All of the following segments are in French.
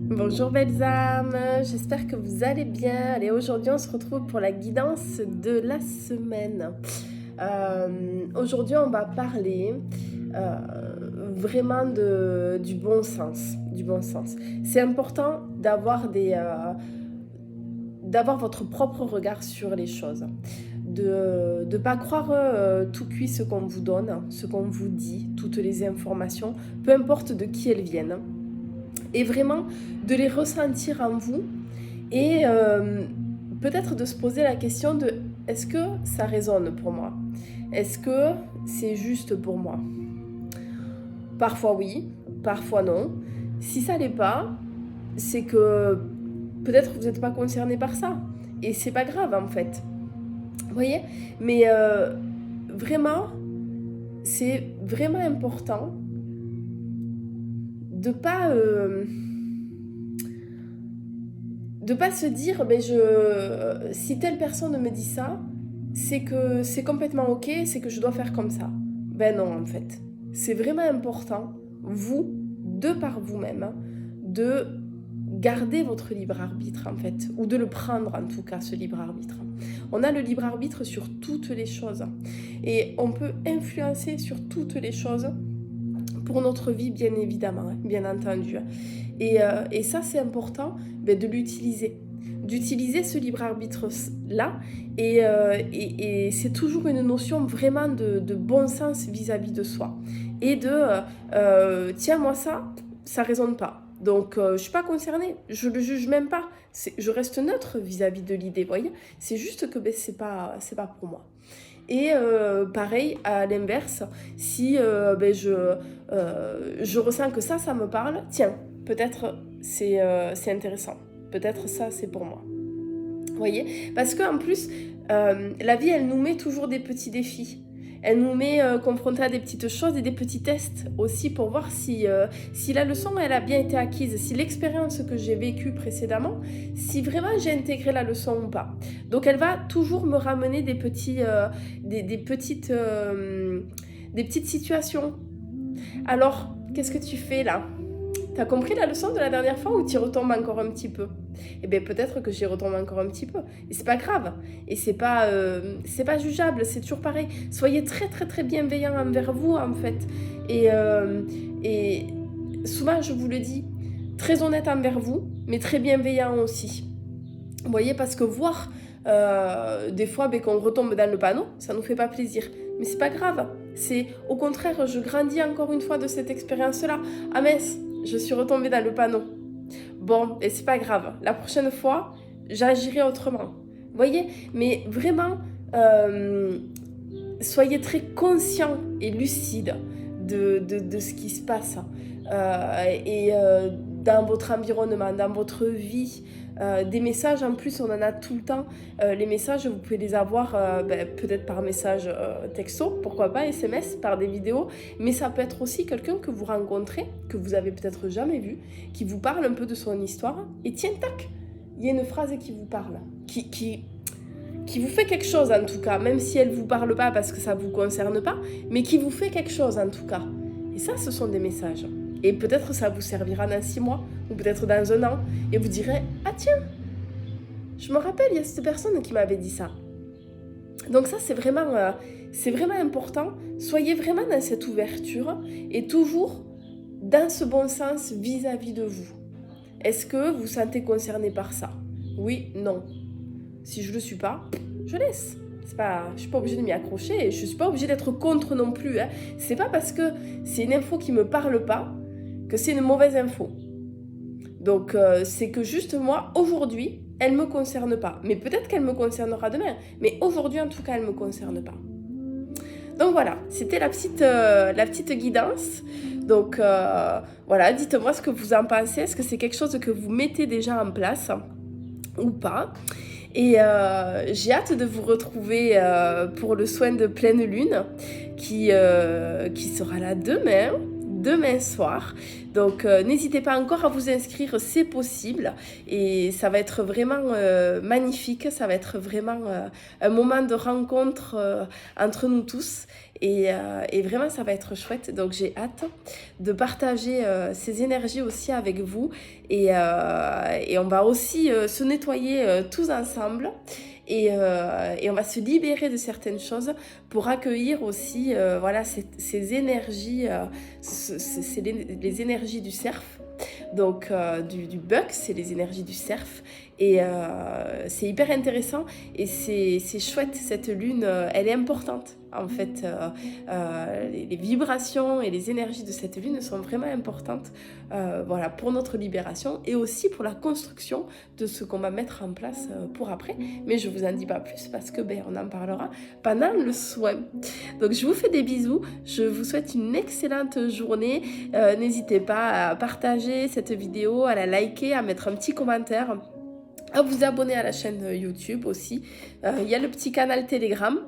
Bonjour belles âmes, j'espère que vous allez bien. Allez, aujourd'hui on se retrouve pour la guidance de la semaine. Aujourd'hui on va parler vraiment du bon sens. Du bon sens. C'est important d'avoir votre propre regard sur les choses. De ne pas croire tout cuit ce qu'on vous donne, ce qu'on vous dit, toutes les informations, peu importe de qui elles viennent. Et vraiment de les ressentir en vous et peut-être de se poser la question de est-ce que ça résonne pour moi? Est-ce que c'est juste pour moi? Parfois oui, parfois non. Si ça l'est pas, c'est que peut-être vous n'êtes pas concerné par ça. Et c'est pas grave en fait. Vous voyez? Mais vraiment, c'est vraiment important de pas se dire si telle personne me dit ça, c'est que c'est complètement ok, c'est que je dois faire comme ça. Ben non en fait. C'est vraiment important, vous, de par vous-même, hein, de garder votre libre arbitre en fait, ou de le prendre en tout cas, ce libre arbitre. On a le libre arbitre sur toutes les choses et on peut influencer sur toutes les choses pour notre vie bien évidemment, hein, bien entendu. Et ça c'est important de l'utiliser. D'utiliser ce libre arbitre-là et c'est toujours une notion vraiment de bon sens vis-à-vis de soi. Et tiens moi ça résonne pas. Donc je suis pas concernée, je le juge même pas. Je reste neutre vis-à-vis de l'idée, voyez. C'est juste que c'est pas pour moi. Et pareil, à l'inverse, si je ressens que ça me parle, tiens, peut-être c'est intéressant. Peut-être ça, c'est pour moi. Vous voyez? Parce qu'en plus, la vie, elle nous met toujours des petits défis. Elle nous met confrontés à des petites choses et des petits tests aussi pour voir si la leçon, elle a bien été acquise, si l'expérience que j'ai vécue précédemment, si vraiment j'ai intégré la leçon ou pas. Donc, elle va toujours me ramener des petites situations. Alors, qu'est-ce que tu fais là? T'as compris la leçon de la dernière fois ou t'y retombes encore un petit peu? Eh bien peut-être que j'y retombe encore un petit peu. Et c'est pas grave. Et c'est pas jugeable, c'est toujours pareil. Soyez très très très bienveillants envers vous en fait. Et souvent je vous le dis, très honnête envers vous, mais très bienveillant aussi. Vous voyez, parce que voir des fois qu'on retombe dans le panneau, ça nous fait pas plaisir. Mais c'est pas grave. C'est au contraire, je grandis encore une fois de cette expérience-là. Ah mince, je suis retombée dans le panneau. Bon, et c'est pas grave. La prochaine fois, j'agirai autrement. Vous voyez? Mais vraiment, soyez très conscients et lucides de ce qui se passe. Dans votre environnement, dans votre vie. Des messages, en plus, on en a tout le temps. Les messages, vous pouvez les avoir peut-être par message texto, pourquoi pas, SMS, par des vidéos. Mais ça peut être aussi quelqu'un que vous rencontrez, que vous avez peut-être jamais vu, qui vous parle un peu de son histoire. Et tiens, tac, il y a une phrase qui vous parle, qui vous fait quelque chose en tout cas, même si elle ne vous parle pas parce que ça ne vous concerne pas, mais qui vous fait quelque chose en tout cas. Et ça, ce sont des messages. Et peut-être ça vous servira dans 6 mois, ou peut-être dans 1 an, et vous direz « Ah tiens, je me rappelle, il y a cette personne qui m'avait dit ça. » Donc ça, c'est vraiment important. Soyez vraiment dans cette ouverture, et toujours dans ce bon sens vis-à-vis de vous. Est-ce que vous vous sentez concerné par ça? Oui, non. Si je ne le suis pas, je laisse. Je ne suis pas obligée de m'y accrocher, je ne suis pas obligée d'être contre non plus. Hein. C'est pas parce que c'est une info qui ne me parle pas que c'est une mauvaise info. Donc c'est que juste moi, aujourd'hui, elle ne me concerne pas. Mais peut-être qu'elle me concernera demain. Mais aujourd'hui, en tout cas, elle ne me concerne pas. Donc voilà, c'était la petite guidance. Donc voilà, dites-moi ce que vous en pensez. Est-ce que c'est quelque chose que vous mettez déjà en place ou pas? Et j'ai hâte de vous retrouver pour le soin de pleine lune qui sera là demain, demain soir. Donc n'hésitez pas encore à vous inscrire, c'est possible. Et ça va être vraiment magnifique, ça va être vraiment un moment de rencontre entre nous tous. Et vraiment, ça va être chouette. Donc j'ai hâte de partager ces énergies aussi avec vous. Et on va aussi se nettoyer tous ensemble. Et on va se libérer de certaines choses pour accueillir aussi voilà, ces énergies, c'est les énergies du cerf, donc du bug, c'est les énergies du cerf. Et c'est hyper intéressant et c'est chouette, cette lune, elle est importante. En fait, les vibrations et les énergies de cette lune sont vraiment importantes voilà, pour notre libération et aussi pour la construction de ce qu'on va mettre en place pour après. Mais je vous en dis pas plus parce que on en parlera pendant le soin. Donc je vous fais des bisous, je vous souhaite une excellente journée. N'hésitez pas à partager cette vidéo, à la liker, à mettre un petit commentaire, à vous abonner à la chaîne YouTube aussi. Il y a le petit canal Telegram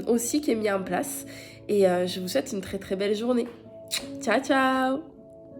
aussi qui est mis en place. Et je vous souhaite une très très belle journée. Ciao ciao!